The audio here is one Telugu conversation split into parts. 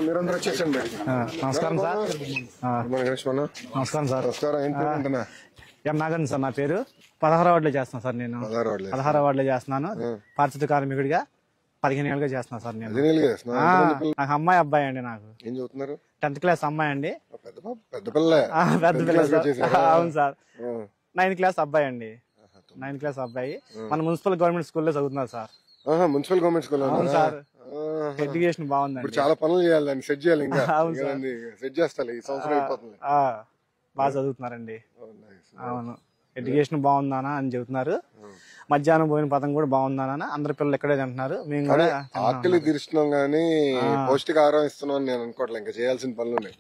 మీరందరూ వచ్చేసండి. నమస్కారం సార్. నమస్కారం సార్. ఎం నాగన్ సార్ నా పేరు. 16వ వార్డులో చేస్తున్నాను సార్. నేను 16వ వార్డులో చేస్తున్నాను. పారిశుద్ధ కార్మికుడిగా 15 ఏళ్ళుగా చేస్తున్నాను సార్. నేను నాకు అమ్మాయి అబ్బాయి అండి. నాకు 10th క్లాస్ అమ్మాయి అండి. పెద్ద పిల్ల. అవును సార్. 9th క్లాస్ అబ్బాయి అండి. 9th క్లాస్ అబ్బాయి మన మున్సిపల్ గవర్నమెంట్ స్కూల్లో చదువుతున్నారు సార్. Municipal government school. అవును సార్. ఎడ్యుకేషన్ బాగుందండి. చాలా పనులు చేయాలి, సెట్ చేయాలి. ఇంకా సెట్ చేస్తాను. ఈ సంవత్సరం అయిపోతుంది. బాగా చదువుతున్నారండి. అవును. ఎడ్యుకేషన్ బాగుందానా అని చెబుతున్నారు. మధ్యాహ్నం పోయిన పదం కూడా బాగుందానా. అందరు పిల్లలు ఇక్కడే తింటున్నారు. మేము కూడా ఆకలి తీరుస్తున్నాం గానీ పౌష్టికాహారం ఇస్తున్నాం అని నేను అనుకోవట్లే. ఇంకా చేయాల్సిన పనులు ఉన్నాయి.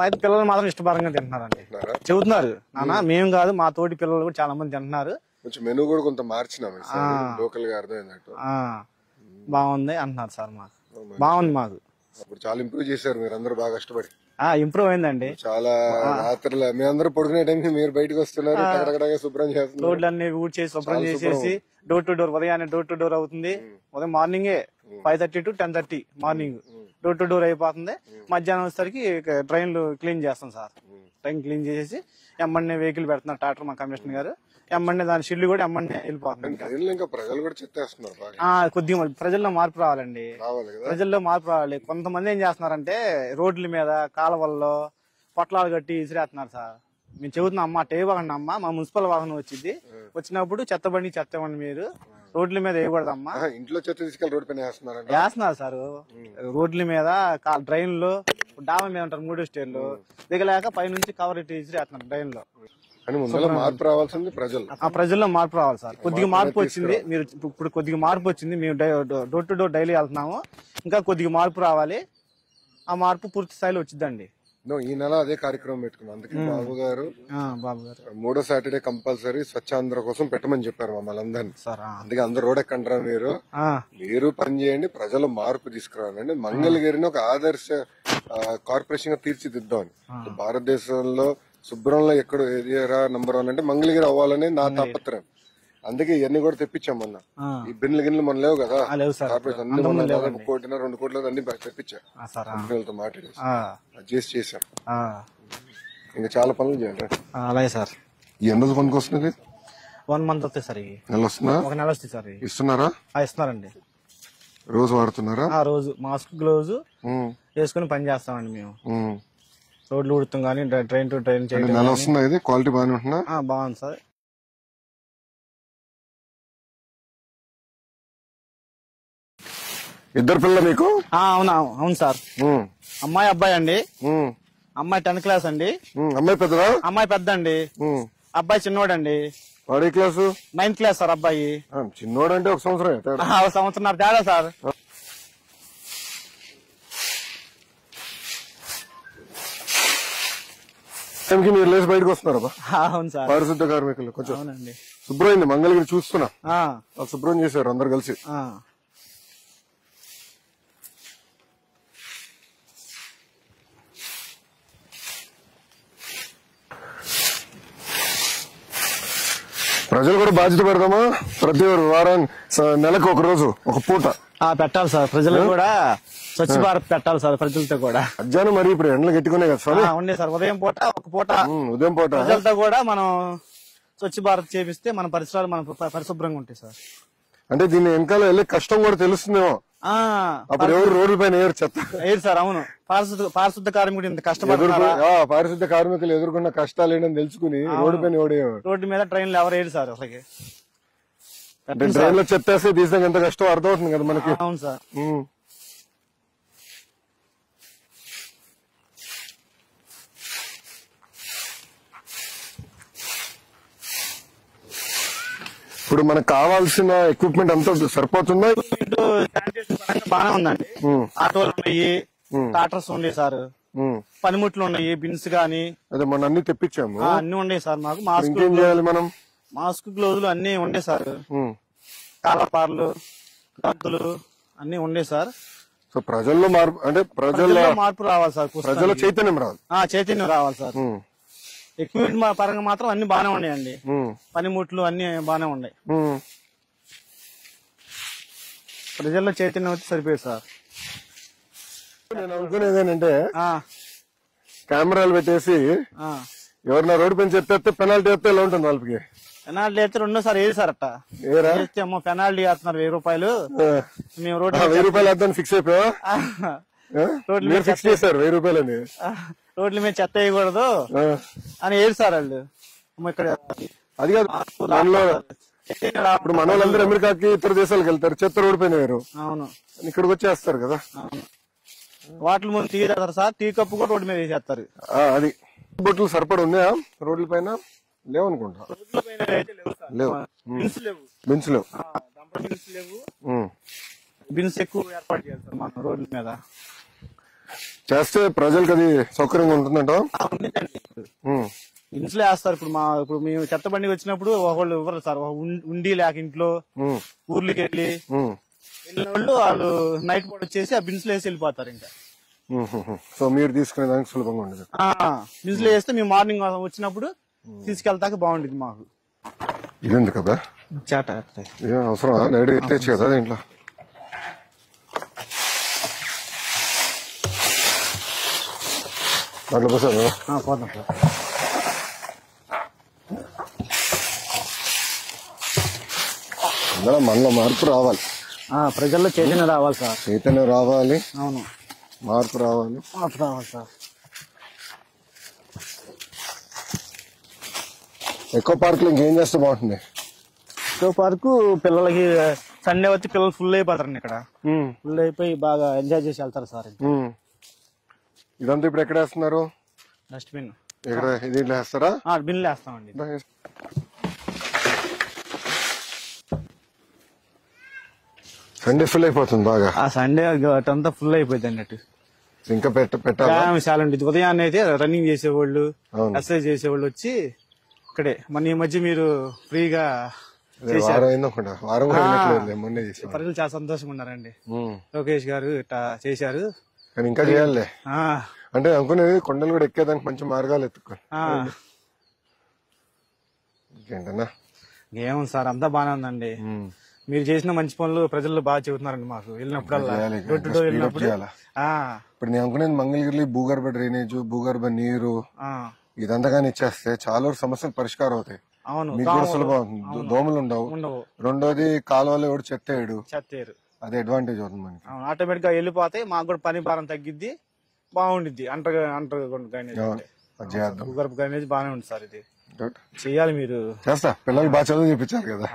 అయితే పిల్లలు మాత్రం ఇష్టపరంగా తింటున్నారండి. చెబుతున్నారు. నాన్న మేము కాదు, మా తోటి పిల్లలు కూడా చాలా మంది తింటున్నారు. కొంచెం మెనూ కూడా కొంత మార్చినాం లోకల్ గా. అర్థమైనట్టు బాగుంది అంటున్నారు సార్. మాకు బాగుంది. మాకు అప్పుడు చాలా ఇంప్రూవ్ చేశారు మీరు అందరూ బాగా కష్టపడి. ఇంప్రూవ్ అయిందండి. చాలా రాత్రులు మీ అందరూ పడుకునే టైంకి మీరు బయటకు వస్తున్నారు. శుభ్రం చేస్తున్నారు. రోడ్లన్నీ ఊడ్చేసి శుభ్రం చేసేసి డోర్ టు డోర్. ఉదయాన్నే డోర్ టు డోర్ అవుతుంది. ఉదయం మార్నింగే 5:30 to 10:30 morning door to door అయిపోతుంది. మధ్యాహ్నం వచ్చేసరికి ట్రైన్లు క్లీన్ చేస్తాం సార్. ట్రైన్ క్లీన్ చేసేసి ఎమ్మన్నే వెహికల్ పెడుతున్నారు ట్రాక్టర్ మా కమిషనర్ గారు. ఎమ్మన్నే దాని షిల్లు కూడా ఎమ్మన్నే వెళ్ళిపోతుంది. ప్రజలు కూడా చెత్తేస్తున్నారు. కొద్దిగా ప్రజల్లో మార్పు రావాలండి. ప్రజల్లో మార్పు రావాలి. కొంతమంది ఏం చేస్తున్నారంటే రోడ్ల మీద కాలువల్లో పొట్లాలు కట్టి ఇసిరేస్తున్నారు సార్. మేము చెబుతున్నాం అమ్మా టేవ్వకండి అమ్మా, మా మున్సిపల్ వాహనం వచ్చింది, వచ్చినప్పుడు చెత్తబండి చెత్తబండి మీరు రోడ్ల మీద వేయకూడదమ్మా. ఇంట్లో చెత్త తీసుకెళ్ళి రోడ్ పైన వేస్తున్నారు సార్. రోడ్ల మీద డ్రైన్ లో డాబా మీద ఉంటారు 3 స్టేర్లు దిగలేక పైనుంచి కవర్ ఇట్టి ఇసిరేస్తున్నారు డ్రైన్ లో. మార్పు రావాల్సింది ప్రజలు. ప్రజల్లో మార్పు రావాలి సార్. కొద్దిగా మార్పు వచ్చింది. మీరు ఇప్పుడు కొద్దిగా మార్పు వచ్చింది. మేము డోర్ టు డోర్ డైలీ వెళ్తున్నాము. ఇంకా కొద్దిగా మార్పు రావాలి. ఆ మార్పు పూర్తి స్థాయిలో వచ్చిందండి. ఈ నెల అదే కార్యక్రమం పెట్టుకున్నాం. అందుకే బాబు గారు 3వ సాటర్డే కంపల్సరీ స్వచ్ఛాంధ్ర కోసం పెట్టమని చెప్పారు మమ్మల్ని అందరినీ. అందుకే అందరు రోడ్ ఎక్కంటారా మీరు పని చేయండి, ప్రజలు మార్పు తీసుకురావాలండి. మంగళగిరిని ఒక ఆదర్శ కార్పొరేషన్ గా తీర్చిదిద్దామని. భారతదేశంలో శుభ్రంలో ఎక్కడ ఏరియా నంబర్ 1 అంటే మంగళగిరి అవ్వాలని నా తాపత్రయం. అందుకే ఇవన్నీ కూడా తెప్పించాం మొన్న. ఈ బిన్లు గిన్నెలు మన లేవు కదా కార్పొరేషన్. అన్ని మొన్న 1 కోటి 2 కోట్ల అన్ని తెప్పించా. కంపెనీలతో మాట్లాడి చేశాం. ఇంకా చాలా పనులు చేయాలి. అలాగే సార్. ఎన్ని రోజులు పనికి వస్తుంది? 1 month వస్తాయి సార్. నెల వస్తుందా? 1 నెల వస్తుంది సార్. ఇస్తున్నారా? ఇస్తున్నారండి. రోజు వాడుతున్నారా? రోజు మాస్క్ గ్లౌజ్ వేసుకుని పని చేస్తామండి మేము. రోడ్లు ఉడుతాం కానీ ట్రైన్ టు ట్రైన్ చేయడం. నెల వస్తుందా? ఇది క్వాలిటీ బాగానే ఉంటుందా? బాగుంది సార్. ఇద్దరు పిల్లలు మీకు? అవును సార్. అమ్మాయి అబ్బాయి అండి. అమ్మాయి 10th క్లాస్ అండి. అమ్మాయి పెద్దదా? అమ్మాయి పెద్ద అండి. అబ్బాయి చిన్నోడండి. వాడు ఏ క్లాసు? 9th class sir. అబ్బాయి చిన్నోడు అంటే 1 సంవత్సరం. 1 సంవత్సరం తేడా సార్. మీరు లేచి బయటకు వస్తున్నారా? అవును సార్. పారిశుద్ధ కార్మికులు కొంచెం శుభ్రమైంది. మంగళగిరి చూస్తున్నా శుభ్రం చేశారు అందరు కలిసి. ప్రజలు కూడా బాధ్యత పెడదామా? ప్రతి వారం నెలకు 1 రోజు 1 పూట పెట్టాలి సార్. ప్రజలు కూడా స్వచ్ఛ భారత్ పెట్టాలి సార్ ప్రజలతో కూడా. మధ్యాహ్నం మరి ఇప్పుడు ఎండలు గట్టుకున్నాయి కదా సార్. ఉండే సార్ ఉదయం పూట ఒక పూట ఉదయం పూట ప్రజలతో కూడా మనం స్వచ్ఛ భారత్ చేపిస్తే మన పరిసరాలు మన పరిశుభ్రంగా ఉంటాయి సార్. అంటే దీన్ని వెనకాల వెళ్ళే కష్టం కూడా తెలుస్తుందేమో. అప్పుడు ఎవరు రోడ్ల పైన ఏరు చెత్త ఏరు సార్. అవును, పారిశుద్ధ కార్మికుడు ఇంత కష్టపడుతున్నారా, పారిశుద్ధ కార్మికులు ఎదుర్కొన్న కష్టాలు ఏంటని తెలుసుకుని రోడ్డు మీద ట్రైన్లు ఎవరు ఏరు సార్ అసలు. ట్రైన్ లో చెత్తేస్తే తీసాక ఎంత కష్టం అర్థమవుతుంది కదా మనకి. అవును సార్. ఇప్పుడు మనకు కావాల్సిన ఎక్విప్మెంట్ అంతా సరిపోతుందా? బాగా ఉందండి. ఆటోలు ఉన్నాయి, టాటర్స్ ఉన్నాయి సార్, పనిముట్లు ఉన్నాయి, బిన్స్ గానీ. అదే మనం అన్ని తెప్పించాము, అన్ని ఉన్నాయి సార్. మాకు మాస్క్, ఇంకేం చేయాలి మనం? మాస్క్, గ్లౌజులు అన్ని ఉండే సార్. కాలపార్లు, గంతులు అన్ని ఉండే సార్. సో ప్రజల్లో మార్పు, అంటే ప్రజల్లో మార్పు రావాలి సార్. ప్రజల్లో చైతన్యం రావాలి. చైతన్యం రావాలి సార్. ఎక్విప్మెంట్ పరంగా మాత్రం అన్ని బాగానే ఉన్నాయండి. పనిముట్లు అన్ని బాగానే ఉన్నాయి. ప్రజల్లో చైతన్యం వచ్చి సరిపోయింది సార్. నేను అనుకునేది ఏంటంటే కెమెరాలు పెట్టేసి ఎవరన్నా రోడ్డు పైన చెప్పేస్తే పెనాల్టీ వేస్తే ఎలా ఉంటుంది వాళ్ళకి? పెనాల్టీ అయితే రెండోసారి ఏది సార్ అట్ట వేస్తే అమ్మో పెనాల్టీ వేస్తున్నారు 1000 రూపాయలు. మేము రోడ్డు 1000 రూపాయలు వేద్దాం ఫిక్స్ అయిపోయా. రోడ్ల మీద ఫిక్స్ చేశారు 1000 రూపాయలని. రోడ్ల మీద చెత్త వేయకూడదు అని ఏడు సార్ వాళ్ళు. ఇక్కడ అది కాదు, ఇప్పుడు మన వాళ్ళందరూ అమెరికాకి ఇతర దేశాలకు వెళ్తారు, చెత్త రోడ్డు పైన వేరు. అవును, ఇక్కడికి వచ్చేస్తారు కదా. వాటర్ ముందు టీ తాగుతారు సార్, టీ కప్పు కూడా రోడ్డు మీద వేసేస్తారు. అది బొట్లు సరిపడి ఉన్నాయా రోడ్ల పైన? లేవనుకుంటా. లేవు, బిన్స్ లేవు. బిన్స్ ఎక్కువ ఏర్పాటు చేయాలి సార్ మనం రోడ్ల మీద. చేస్తే ప్రజలకు అది సౌకర్యంగా ఉంటుందంట. బిన్స్లో వేస్తారు. ఇప్పుడు మేము చెత్త బండికి వచ్చినప్పుడు ఒకళ్ళు ఇవ్వరు సార్. ఉండి లేక ఇంట్లో ఊర్లకి వెళ్ళిన వాళ్ళు నైట్ పూట వచ్చేసి ఆ బిన్స్ లో వేసి వెళ్ళిపోతారు. ఇంకా సో మీరు తీసుకునే దానికి సులభంగా ఉండదు. బిన్స్ లో వేస్తే మేము మార్నింగ్ వచ్చినప్పుడు తీసుకెళ్తాక బాగుంటుంది మాకు. ఇదేంది కదా చేట అవసరం నైట్ ఎత్తేచ్చు కదా ఇంట్లో. దాంట్లో పోసాను పోతాం సార్. అందులో మనలో మార్పు రావాలి, ప్రజల్లో చైతన్యం రావాలి సార్. చైతన్యం రావాలి. అవును, మార్పు రావాలి. సార్. ఎక్కువ పార్క్ లో ఇంకేం చేస్తే బాగుంటుంది? ఎక్కువ పార్కు పిల్లలకి సండే వచ్చి పిల్లలు ఫుల్ అయిపోతారండి. ఇక్కడ ఫుల్ అయిపోయి బాగా ఎంజాయ్ చేసి వెళ్తారు సార్. ఇదంతా ఇప్పుడు ఎక్కడ వేస్తున్నారు? డస్ట్బిన్ ఇక్కడ దీంట్లో వేస్తారా? బిన్లు వేస్తామండి. సండే ఫుల్ అయిపోతుంది బాగా. సండే అంతా ఫుల్ అయిపోయింది అన్నట్టు. ఇంకా పెట్టాలి చాలా ఉంటుంది. ఉదయాన్నే అయితే రన్నింగ్ చేసేవాళ్ళు, ఎక్సర్సైజ్ చేసేవాళ్ళు వచ్చి ఇక్కడే. మన ఈ మధ్య మీరు ఫ్రీగా ప్రజలు చాలా సంతోషంగా ఉన్నారండి. లోకేష్ గారు ఇట్లా చేశారు, కానీ ఇంకా చేయాలి. అంటే అనుకునేది కొండలు కూడా ఎక్కేదానికి మంచి మార్గాలు ఎత్తుకోవాలి. ఇంకేంటన్నా ఏముంది సార్, అంతా బానే ఉందండి. మీరు చేసిన మంచి పనులు ప్రజలు బాగా చెబుతున్నారండి మాకు వెళ్ళినప్పుడల్లా. ఇప్పుడు నేను అనుకునేది మంగళగిరిలో భూగర్భ డ్రైనేజ్, భూగర్భ నీరు ఇదంతా కానీ ఇచ్చేస్తే చాలా సమస్యలు పరిష్కారం అవుతాయి. అవును, మీకు కూడా సులభం అవుతుంది, దోమలు ఉండవు. రెండోది కాలువలో ఎవడు చెత్తేయడు, అది అడ్వాంటేజ్ అవుతుంది మనకి. ఆటోమేటిక్ గా వెళ్ళిపోతాయి, మాకు కూడా పని భారం తగ్గిద్ది, బాగుండిద్ది. భూగర్భ డ్రైనేజ్ బాగానే ఉంది సార్. ఇది చెయ్యాలి, మీరు చేస్తా. పిల్లలు బాగా చదువు చెప్పించారు కదా.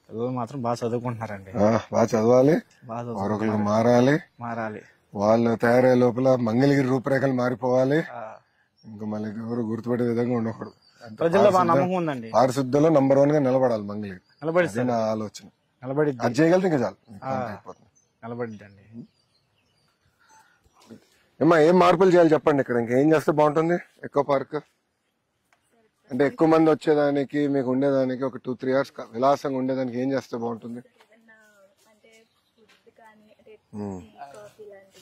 పిల్లలు మాత్రం బాగా చదువుకుంటున్నారండి. బాగా చదవాలి, మరొకరికి మారాలి. వాళ్ళు తయారయ్యే లోపల మంగళగిరి రూపురేఖలు మారిపోవాలి. ఇంకా మళ్ళీ ఎవరు గుర్తుపడే విధంగా ఉండకూడదు. ప్రజల్లో బాగా నమ్మకం ఉందండి. పారిశుద్ధ్యంలో నంబర్ 1 గా నిలబడాలి మంగళగిరి. నిలబడి నా ఆలోచన అది చేయగలిగితే ఇంకా చాలు, నిలబడిద్దండి. ఏమా ఏం మార్పులు చేయాలి చెప్పండి. ఇక్కడ ఇంకేం చేస్తే బాగుంటుంది? ఎక్కువ పార్క్ అంటే ఎక్కువ మంది వచ్చేదానికి, మీకు ఉండేదానికి ఒక 2-3 hours విలాసంగా ఉండేదానికి ఏం చేస్తే బాగుంటుంది?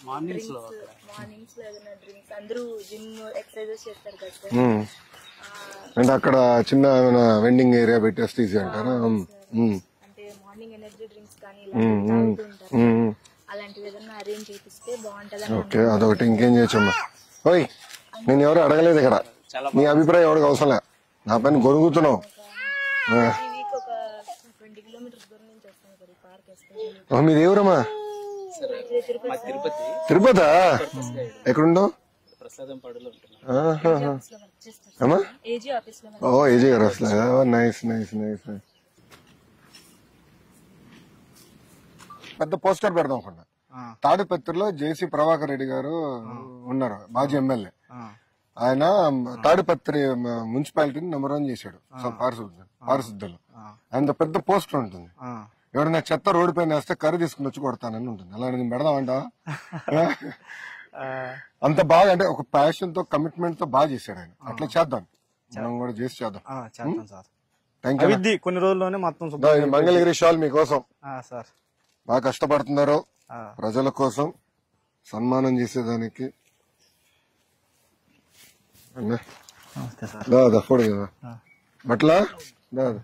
మార్నింగ్స్ లో ఏదైనా డ్రింక్స్, అందరూ జిమ్ ఎక్సర్సైజెస్ చేస్తారు కదా. అంటే అక్కడ చిన్న వెండింగ్ ఏరియా పెట్టేస్తే ఈజీ అంటారా? అంటే మార్నింగ్ ఎనర్జీ డ్రింక్స్ కానీ అలాంటివి ఏదైనా అరేంజ్ చేపిస్తే బాగుంటదని ఓకే, అదొకటి. ఇంకేం చేయొచ్చమ్మా? ఓయ్, నేను ఎవరు అడగలేదు ఇక్కడ, నీ అభిప్రాయం ఎవరికి అవసరం లే, నా పైన గొరుగుతున్నావు. ఈ వీక్ ఒక 20 కిలోమీటర్స్ దూరం నుంచి వస్తాను సార్ ఈ పార్క్ ఎస్పెషల్లీ. మీది ఎవరమ్మా? తిరుపతా? ఎక్కడుండవు? అమ్మా, ఏజీ ఆఫీస్ లో ఓ ఏజీ గారు వస్తా. Nice nice nice. పెద్ద పోస్టర్ పెడదాం అనుకున్నా. తాడిపత్రిలో జేసీ ప్రభాకర్ రెడ్డి గారు ఉన్నారు, మాజీ ఎమ్మెల్యే. ఆయన తాడిపత్రి మున్సిపాలిటీని నెంబర్ 1 చేశాడు పారిశుద్ధలో. ఆయన పెద్ద పోస్టర్ ఉంటుంది, ఎవరైనా చెత్త రోడ్డు పైన వేస్తే కర్రీ తీసుకుని వచ్చి కొడతానని ఉంటుంది. అలాంటి పెడదామంట. అంత బాగా, అంటే ఒక ప్యాషన్ తో కమిట్మెంట్ తో బాగా చేశాడు ఆయన. అట్లా చేద్దాం, మనం కూడా చేసి చేద్దాం. Thank you. కొన్ని రోజుల్లోనే మొత్తం మంగళగిరి షాల్ మీకోసం. సార్ బాగా కష్టపడుతున్నారు ప్రజల కోసం, సన్మానం చేసేదానికి. దాదా ఫోడు కదా బట్లా, దాదా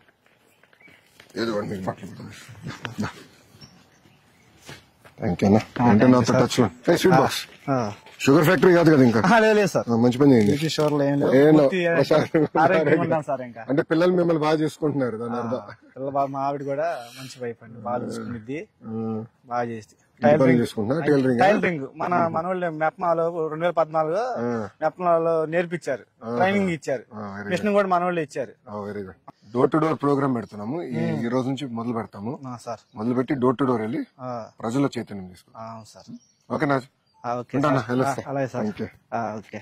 ఏదో మీకు బట్టలు. థ్యాంక్ యూ అన్న. అంటే నాతో టచ్ లో స్వీట్ బాక్స్. షుగర్ ఫ్యాక్టరీ కాదు కదా ఇంకా? లేదు సార్, మంచి పని చేయండి. అంటే పిల్లలు మిమ్మల్ని బాగా చూసుకుంటున్నారు, దాని అర్థం. మా ఆవిడ కూడా మంచి వైఫ్ అండి, బాగా చూసుకునిద్ది, బాగా చేసి టైలరింగ్. మన వాళ్ళు మెప్మాలో 2014 మెప్మాలో నేర్పించారు, ట్రైనింగ్ ఇచ్చారు, మిషన్ కూడా మన వాళ్ళు ఇచ్చారు. Very good. Door to door programme పెడుతున్నాము ఈ రోజు నుంచి, మొదలు పెడతాము. మొదలు పెట్టి డోర్ టు డోర్ వెళ్ళి ప్రజల చైతన్యం తీసుకుంటాం. ఓకేనా? అలాగే సార్. ఓకే.